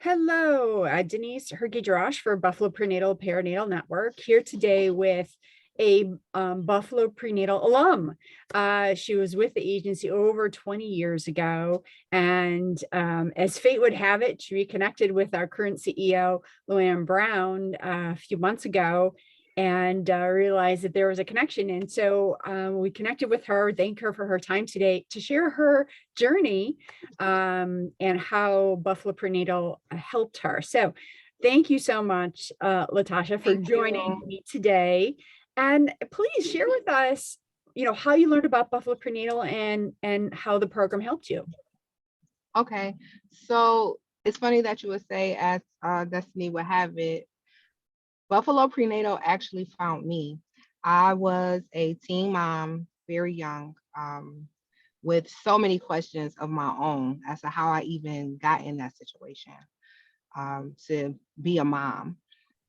Hello, Denise Hergy-Drosh for Buffalo Prenatal Perinatal Network, here today with a Buffalo prenatal alum. She was with the agency over 20 years ago, and as fate would have it, she reconnected with our current CEO, Luann Brown, a few months ago, and realized that there was a connection. And so we connected with her, thank her for her time today to share her journey and how Buffalo Prenatal helped her. So thank you so much, LaTasha, for Thank joining you. me today. And please share with us, how you learned about Buffalo Prenatal and how the program helped you. Okay, so it's funny that you would say, as Destiny would have it, Buffalo Prenatal actually found me. I was a teen mom, very young, with so many questions of my own as to how I even got in that situation, to be a mom.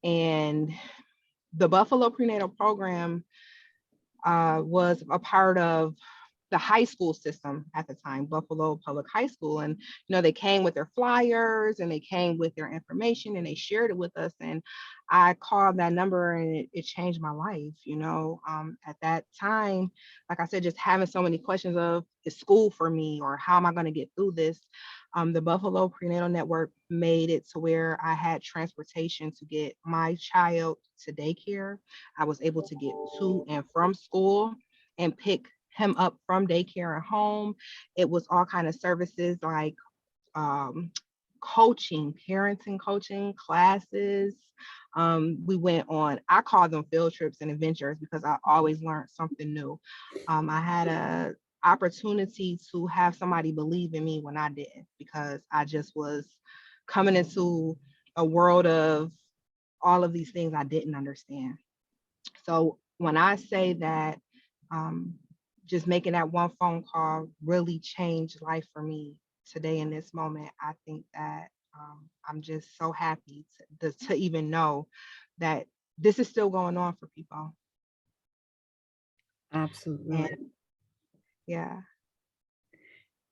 And the Buffalo Prenatal program was a part of the high school system at the time, Buffalo Public High School. And, they came with their flyers and they came with their information and they shared it with us. And I called that number and it changed my life. At that time, like I said, just having so many questions of, is school for me, or how am I going to get through this? The Buffalo Prenatal Network made it to where I had transportation to get my child to daycare. I was able to get to and from school and pick him up from daycare and home. It was all kind of services like coaching, parenting coaching classes. We went on, I call them field trips and adventures because I always learned something new. I had a opportunity to have somebody believe in me when I didn't, because I just was coming into a world of all of these things I didn't understand. So when I say that just making that one phone call really changed life for me today in this moment, I think that I'm just so happy to even know that this is still going on for people. Absolutely. And yeah.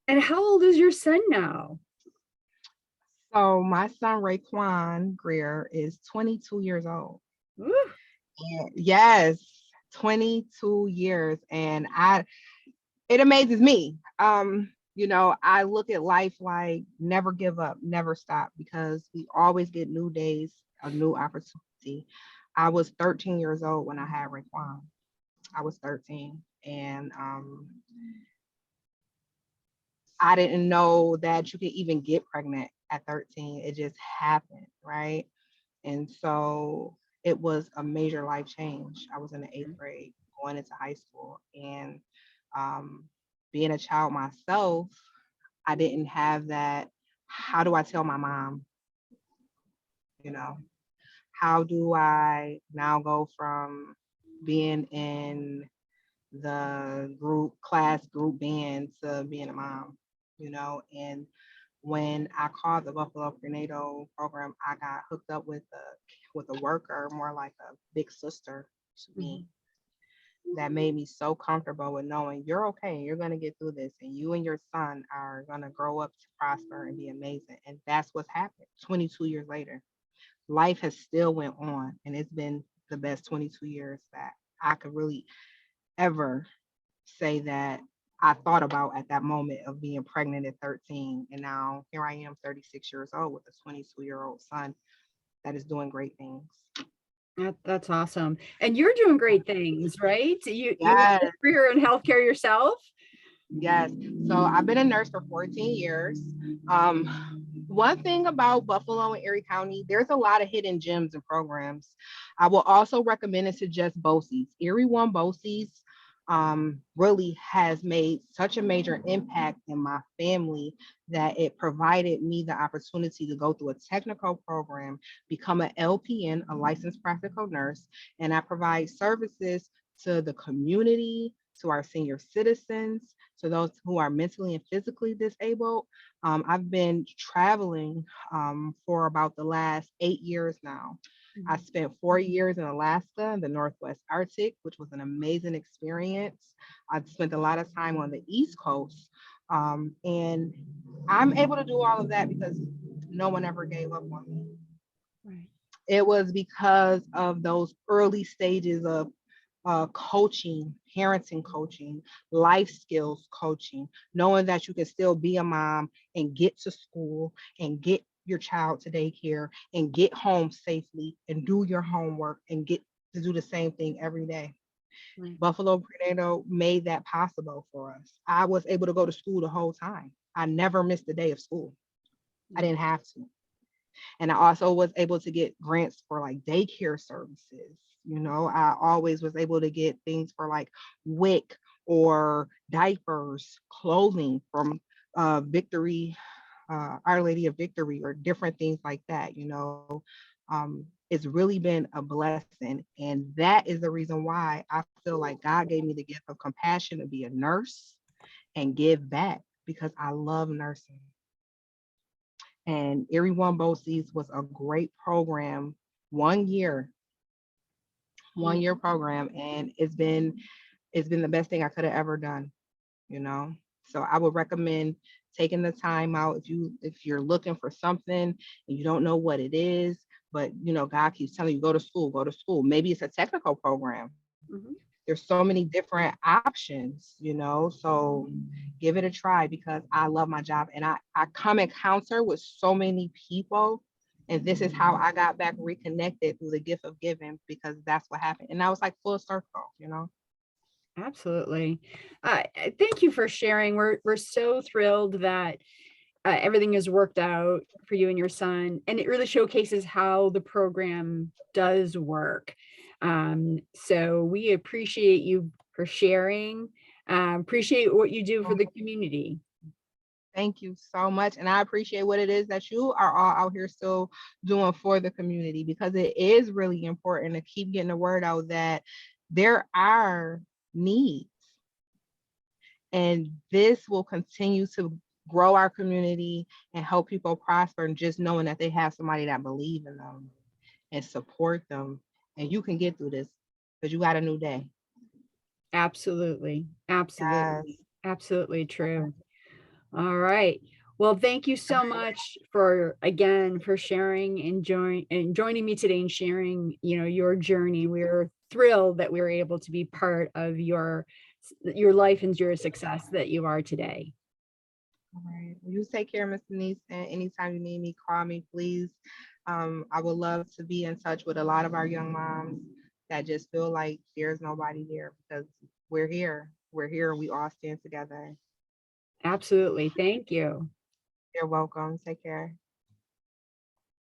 And how old is your son now? So my son Raekwon Greer is 22 years old. Woo. And yes, 22 years. And it amazes me. I look at life like never give up, never stop, because we always get new days, a new opportunity. I was 13 years old when I had Raekwon. I was 13. And I didn't know that you could even get pregnant at 13. It just happened, right? And so it was a major life change. I was in the 8th grade going into high school, and being a child myself, I didn't have that. How do I tell my mom? How do I now go from being in the class group band to being a mom? And when I called the Buffalo Prenatal program, I got hooked up with a worker, more like a big sister to me, that made me so comfortable with knowing you're okay, you're going to get through this, and you and your son are going to grow up to prosper and be amazing. And that's what's happened 22 years later. Life has still went on, and it's been the best 22 years that I could really ever say that I thought about at that moment of being pregnant at 13. And now here I am, 36 years old, with a 22-year-old son that is doing great things. That's awesome. And you're doing great things, right? You have Yes. a career in healthcare yourself? Yes. So I've been a nurse for 14 years. One thing about Buffalo and Erie County, there's a lot of hidden gems and programs. I will also recommend and suggest BOCES. Erie One BOCES really has made such a major impact in my family that it provided me the opportunity to go through a technical program, become an LPN, a licensed practical nurse, and I provide services to the community, to our senior citizens, to those who are mentally and physically disabled. I've been traveling for about the last 8 years now. I spent 4 years in Alaska, in the Northwest Arctic, which was an amazing experience. I spent a lot of time on the East Coast. And I'm able to do all of that because no one ever gave up on me. Right. It was because of those early stages of coaching, parenting coaching, life skills coaching, knowing that you can still be a mom and get to school and get your child to daycare and get home safely and do your homework and get to do the same thing every day. Right. Buffalo Prenatal made that possible for us. I was able to go to school the whole time. I never missed a day of school. I didn't have to. And I also was able to get grants for like daycare services. You know, I always was able to get things for like WIC or diapers, clothing from Victory, Our Lady of Victory, or different things like that. You know, it's really been a blessing. And that is the reason why I feel like God gave me the gift of compassion to be a nurse and give back, because I love nursing. And Everyone Both Sees was a great program, 1 year, 1 year program, and it's been the best thing I could have ever done, you know. So I would recommend taking the time out if you're looking for something and you don't know what it is, but you know, God keeps telling you go to school, go to school. Maybe it's a technical program. Mhm. There's so many different options, you know. So give it a try, because I love my job, and I come encounter with so many people. And this is how I got back reconnected through the gift of giving, because that's what happened. And I was like full circle, you know. Absolutely. Thank you for sharing. We're so thrilled that everything has worked out for you and your son, and it really showcases how the program does work. So we appreciate you for sharing. Appreciate what you do for the community. Thank you so much. And I appreciate what it is that you are all out here still doing for the community, because it is really important to keep getting the word out that there are needs. And this will continue to grow our community and help people prosper, and just knowing that they have somebody that believe in them and support them. And you can get through this, because you got a new day. Absolutely. Yes. Absolutely. Absolutely true. All right. Well, thank you so much for again for sharing and joining me today and sharing, your journey. We're thrilled that we were able to be part of your life and your success that you are today. All right. Well, you take care, Miss Denise. And anytime you need me, call me, please. I would love to be in touch with a lot of our young moms that just feel like there's nobody there, because we're here. We're here and we all stand together. Absolutely. Thank you. You're welcome. Take care.